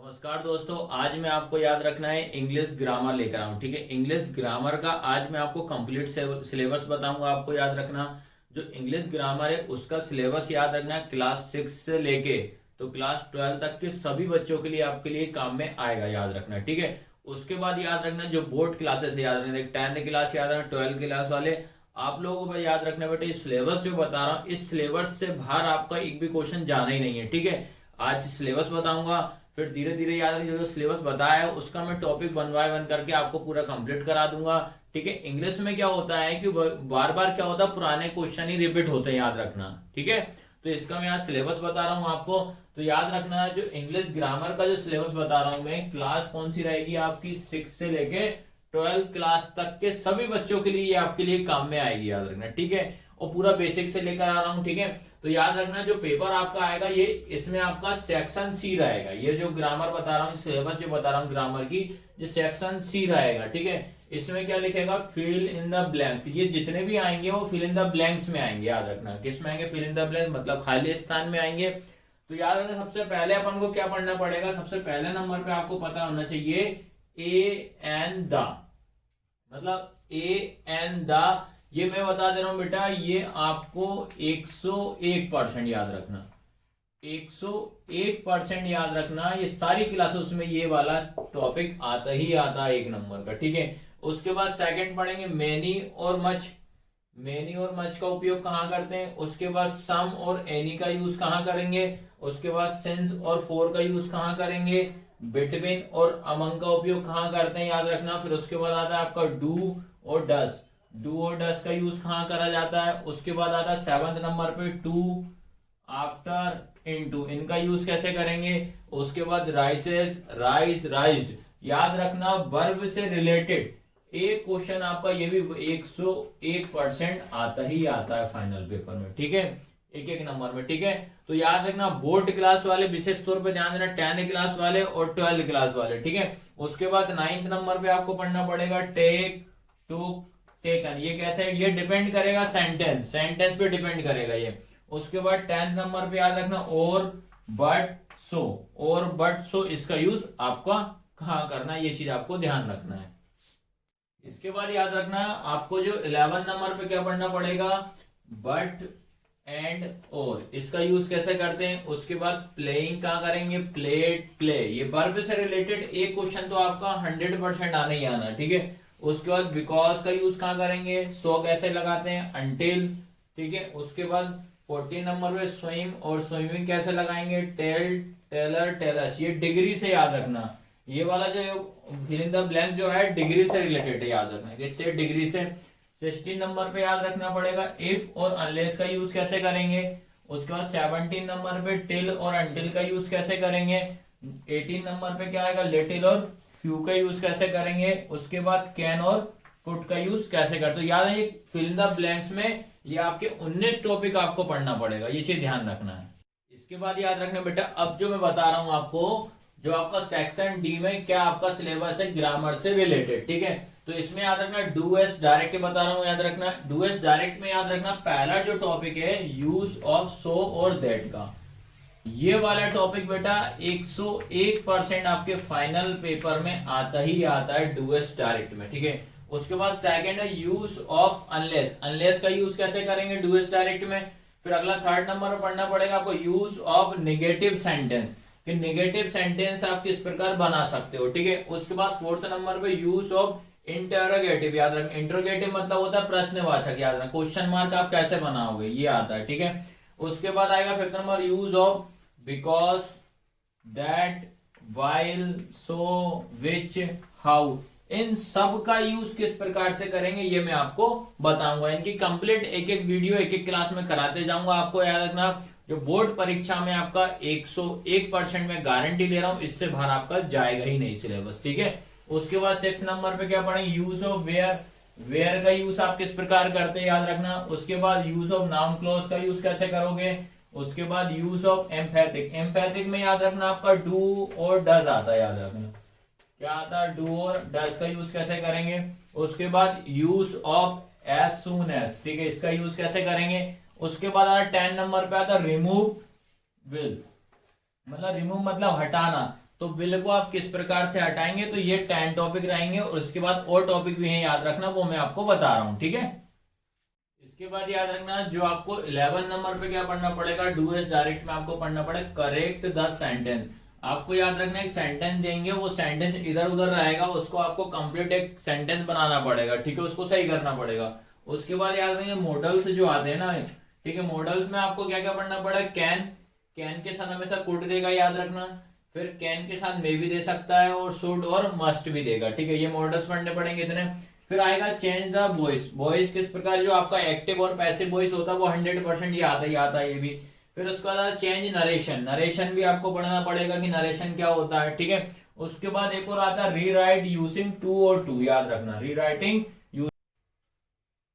नमस्कार दोस्तों, आज मैं आपको याद रखना है इंग्लिश ग्रामर लेकर आऊँ। ठीक है, इंग्लिश ग्रामर का आज मैं आपको कंप्लीट सिलेबस बताऊंगा। आपको याद रखना जो इंग्लिश ग्रामर है उसका सिलेबस याद रखना है क्लास 6 से लेके तो क्लास 12 तक के सभी बच्चों के लिए आपके लिए काम में आएगा, याद रखना। ठीक है, उसके बाद याद रखना जो बोर्ड क्लासेस है याद रखना, 10th क्लास याद रखना, 12th क्लास वाले आप लोगों को याद रखना बेटे। सिलेबस जो बता रहा हूँ इस सिलेबस से बाहर आपका एक भी क्वेश्चन जाना ही नहीं है। ठीक है, आज सिलेबस बताऊंगा, फिर धीरे धीरे याद रखिए जो सिलेबस बताया है उसका मैं टॉपिक 1 बाय 1 करके आपको पूरा कंप्लीट करा दूंगा। ठीक है, इंग्लिश में क्या होता है कि बार बार क्या होता है, पुराने क्वेश्चन ही रिपीट होते हैं, याद रखना। ठीक है, तो इसका मैं आज सिलेबस बता रहा हूँ आपको, तो याद रखना जो इंग्लिश ग्रामर का जो सिलेबस बता रहा हूँ मैं, क्लास कौन सी रहेगी आपकी 6 से लेके 12th क्लास तक के सभी बच्चों के लिए ये आपके लिए काम में आएगी, याद रखना। ठीक है, और पूरा बेसिक से लेकर आ रहा हूँ। ठीक है, तो याद रखना जो पेपर आपका आएगा ये इसमें आपका सेक्शन सी रहेगा। ये जो ग्रामर बता रहा हूँ, सिलेबस जो बता रहा हूँ ग्रामर की, जो सेक्शन सी रहेगा। ठीक है, इसमें क्या लिखेगा, फिल इन द ब्लैंक्स। ये जितने भी आएंगे वो फिल इन द ब्लैंक्स में आएंगे, याद रखना। किस में आएंगे, फिल इन द ब्लैंक्स मतलब खाली स्थान में आएंगे। तो याद रखना सबसे पहले अपन को क्या पढ़ना पड़ेगा, सबसे पहले नंबर पे आपको पता होना चाहिए ए एंड द, मतलब ए एंड द। ये मैं बता दे रहा हूं बेटा, ये आपको 101% याद रखना, 101% याद रखना। ये सारी क्लासेस में ये वाला टॉपिक आता ही आता है 1 नंबर का। ठीक है, उसके बाद सेकंड पढ़ेंगे मेनी और मच। मेनी और मच का उपयोग कहाँ करते हैं, उसके बाद सम और एनी का यूज कहाँ करेंगे, उसके बाद सिंस और फोर का यूज कहाँ करेंगे, बिटवीन और अमंग का उपयोग कहाँ करते हैं, याद रखना। फिर उसके बाद आता है आपका डू और डस। डू और डस का यूज कहाँ करा जाता है। उसके बाद आता है 7th नंबर पे टू, आफ्टर, इनटू, इनका यूज कैसे करेंगे। उसके बाद राइसेस, राइज, राइज्ड। याद रखना वर्ब से रिलेटेड एक क्वेश्चन आपका ये भी 101% आता ही आता है फाइनल पेपर में। ठीक है, एक एक नंबर में। ठीक है, तो याद रखना बोर्ड क्लास वाले विशेष तौर पे ध्यान देना, 10th क्लास वाले और 12th क्लास वाले। ठीक है, उसके बाद 9th नंबर पे आपको पढ़ना पड़ेगा टेक, टू, टेकन। ये कैसे है, ये डिपेंड करेगा सेंटेंस, सेंटेंस पे डिपेंड करेगा ये। उसके बाद 10th नंबर पे याद रखना और, बट, सो। और, बट, सो इसका यूज आपका कहाँ करना है, ये चीज आपको ध्यान रखना है। इसके बाद याद रखना आपको जो 11th नंबर पे क्या पढ़ना पड़ेगा, बट एंड और, इसका यूज कैसे करते हैं। उसके बाद प्लेइंग कहाँ करेंगे, प्लेड, प्ले। ये वर्ब से रिलेटेड एक क्वेश्चन तो आपका 100% आना ही आना। ठीक है, उसके बाद बिकॉज का यूज कहाँ करेंगे, सो कैसे लगाते हैं, अंटिल। ठीक है, उसके बाद 14 नंबर पे स्विम और स्विमिंग कैसे लगाएंगे, टेल, टेलर, टेलर्स। ये डिग्री से याद रखना, ये वाला जो फिल इन द ब्लैंक जो है डिग्री से रिलेटेड है, याद रखना किससे, डिग्री से। 16 नंबर पे याद रखना पड़ेगा इफ और अनलेस का यूज कैसे करेंगे। उसके बाद 17 नंबर पे टिल और अंटिल का यूज कैसे करेंगे। 18 नंबर पे क्या आएगा, लिटिल और फ्यू का यूज कैसे करेंगे। उसके बाद कैन और पुट का यूज कैसे करते। तो याद है ये फिल इन द ब्लैंक्स में ये आपके 19 टॉपिक आपको पढ़ना पड़ेगा, ये चीज ध्यान रखना है। इसके बाद याद रखना बेटा, अब जो मैं बता रहा हूं आपको, जो आपका सेक्शन डी में क्या आपका सिलेबस है ग्रामर से रिलेटेड। ठीक है, तो इसमें याद रखना डू एस डायरेक्ट बता रहा हूं, याद रखना डू एस डायरेक्ट में याद रखना पहला जो टॉपिक है यूज ऑफ सो और दैट का, ये वाला टॉपिक बेटा 101% आपके फाइनल पेपर में आता ही आता है डू एस डायरेक्ट में। ठीक है, उसके बाद सेकंड है यूज ऑफ अनलेस। अनलेस का यूज कैसे करेंगे डू एस डायरेक्ट में। फिर अगला 3rd नंबर पर पढ़ना पड़ेगा आपको यूज ऑफ नेगेटिव सेंटेंस, कि नेगेटिव सेंटेंस आप किस प्रकार बना सकते हो। ठीक है, उसके बाद 4th नंबर पे यूज ऑफ इंटरोगेटिव। याद रखना इंटरोगेटिव मतलब होता है प्रश्नवाचक, याद रखना क्वेश्चन मार्क आप कैसे बनाओगे ये आता है। ठीक है, उसके बाद आएगा 5th number use of because, that, while, so, which, how. इन सब का यूज किस प्रकार से करेंगे ये मैं आपको बताऊंगा। इनकी कंप्लीट एक एक वीडियो एक एक क्लास में कराते जाऊंगा। आपको याद रखना जो बोर्ड परीक्षा में आपका 101% में गारंटी ले रहा हूं, इससे बाहर आपका जाएगा ही नहीं सिलेबस। ठीक है, उसके बाद 6 नंबर पे क्या पढ़ेंगे, यूज ऑफ वेयर। वेयर का यूज आप किस प्रकार करते हैं याद रखना। उसके बाद यूज ऑफ नाउन क्लॉज का यूज कैसे करोगे। उसके बाद यूज ऑफ एम्फेटिक। एम्फेटिक में याद रखना आपका डू और डज आता है, याद रखना क्या आता है, डू और डज का यूज कैसे करेंगे। उसके बाद use of as soon as. ठीक है, इसका यूज कैसे करेंगे। उसके बाद आता 10 नंबर पे आता रिमूव विल, मतलब रिमूव मतलब हटाना। तो बिल को आप किस प्रकार से हटाएंगे, तो ये 10 टॉपिक रहेंगे और उसके बाद और टॉपिक भी है, याद रखना, वो मैं आपको बता रहा हूं, ठीक है। इसके बाद याद रखना जो आपको 11 नंबर पे क्या पढ़ना पड़ेगा, डू एस डायरेक्ट में आपको पढ़ना पड़ेगा करेक्ट द सेंटेंस। आपको याद रखना एक सेंटेंस देंगे, वो सेंटेंस इधर उधर रहेगा, उसको आपको कंप्लीट एक सेंटेंस बनाना पड़ेगा, ठीक है, उसको सही करना पड़ेगा। उसके बाद याद रखिए मॉडल्स जो आते हैं ना, ठीक है, मॉडल्स में आपको क्या क्या पढ़ना पड़ेगा, कैन के साथ हमेशा कुड देगा, याद रखना, फिर कैन के साथ मे भी दे सकता है और शुड और मस्ट भी देगा, ठीक है, ये मॉडल्स पढ़ने पड़ेंगे इतने। फिर आएगा चेंज द वॉइस, वॉइस किस प्रकार, जो आपका एक्टिव और पैसिव वॉइस होता है वो 100% ये आता ही आता है ये भी। फिर उसके बाद चेंज नरेशन, नरेशन भी आपको पढ़ना पड़ेगा कि नरेशन क्या होता है, ठीक है। उसके बाद एक और आता है रीराइट यूजिंग टू और टू, याद रखना, रीराइटिंग।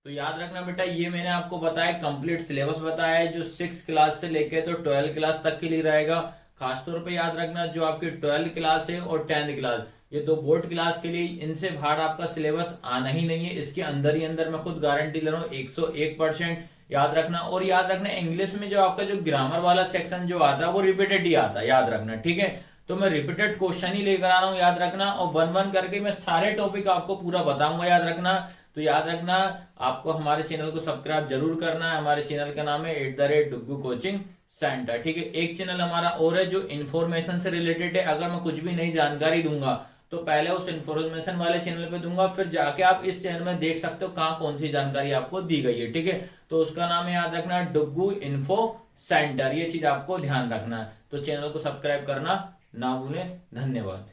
तो याद रखना बेटा, ये मैंने आपको बताया कंप्लीट सिलेबस बताया है जो 6 क्लास से लेके तो 12 क्लास तक के लिए रहेगा। खासतौर पे याद रखना जो आपकी 12 क्लास है और 10th क्लास, ये दो बोर्ड क्लास के लिए, इनसे बाहर आपका सिलेबस आना ही नहीं है, इसके अंदर ही अंदर मैं खुद गारंटी ले रहा हूँ 101%। याद रखना, और याद रखना इंग्लिश में जो आपका जो ग्रामर वाला सेक्शन जो आता है वो रिपीटेड ही आता है, याद रखना, ठीक है। तो मैं रिपीटेड क्वेश्चन ही लेकर आ रहा हूँ, याद रखना, और वन वन करके मैं सारे टॉपिक आपको पूरा बताऊंगा, याद रखना। तो याद रखना आपको हमारे चैनल को सब्सक्राइब जरूर करना है। हमारे चैनल का नाम है @डुग्गू कोचिंग सेंटर, ठीक है। एक चैनल हमारा और है जो इन्फॉर्मेशन से रिलेटेड है, अगर मैं कुछ भी नई जानकारी दूंगा तो पहले उस इन्फॉर्मेशन वाले चैनल पे दूंगा, फिर जाके आप इस चैनल में देख सकते हो कहाँ कौन सी जानकारी आपको दी गई है, ठीक है। तो उसका नाम है, याद रखना, डुग्गू इन्फो सेंटर, ये चीज आपको ध्यान रखना है। तो चैनल को सब्सक्राइब करना ना भूलें। धन्यवाद।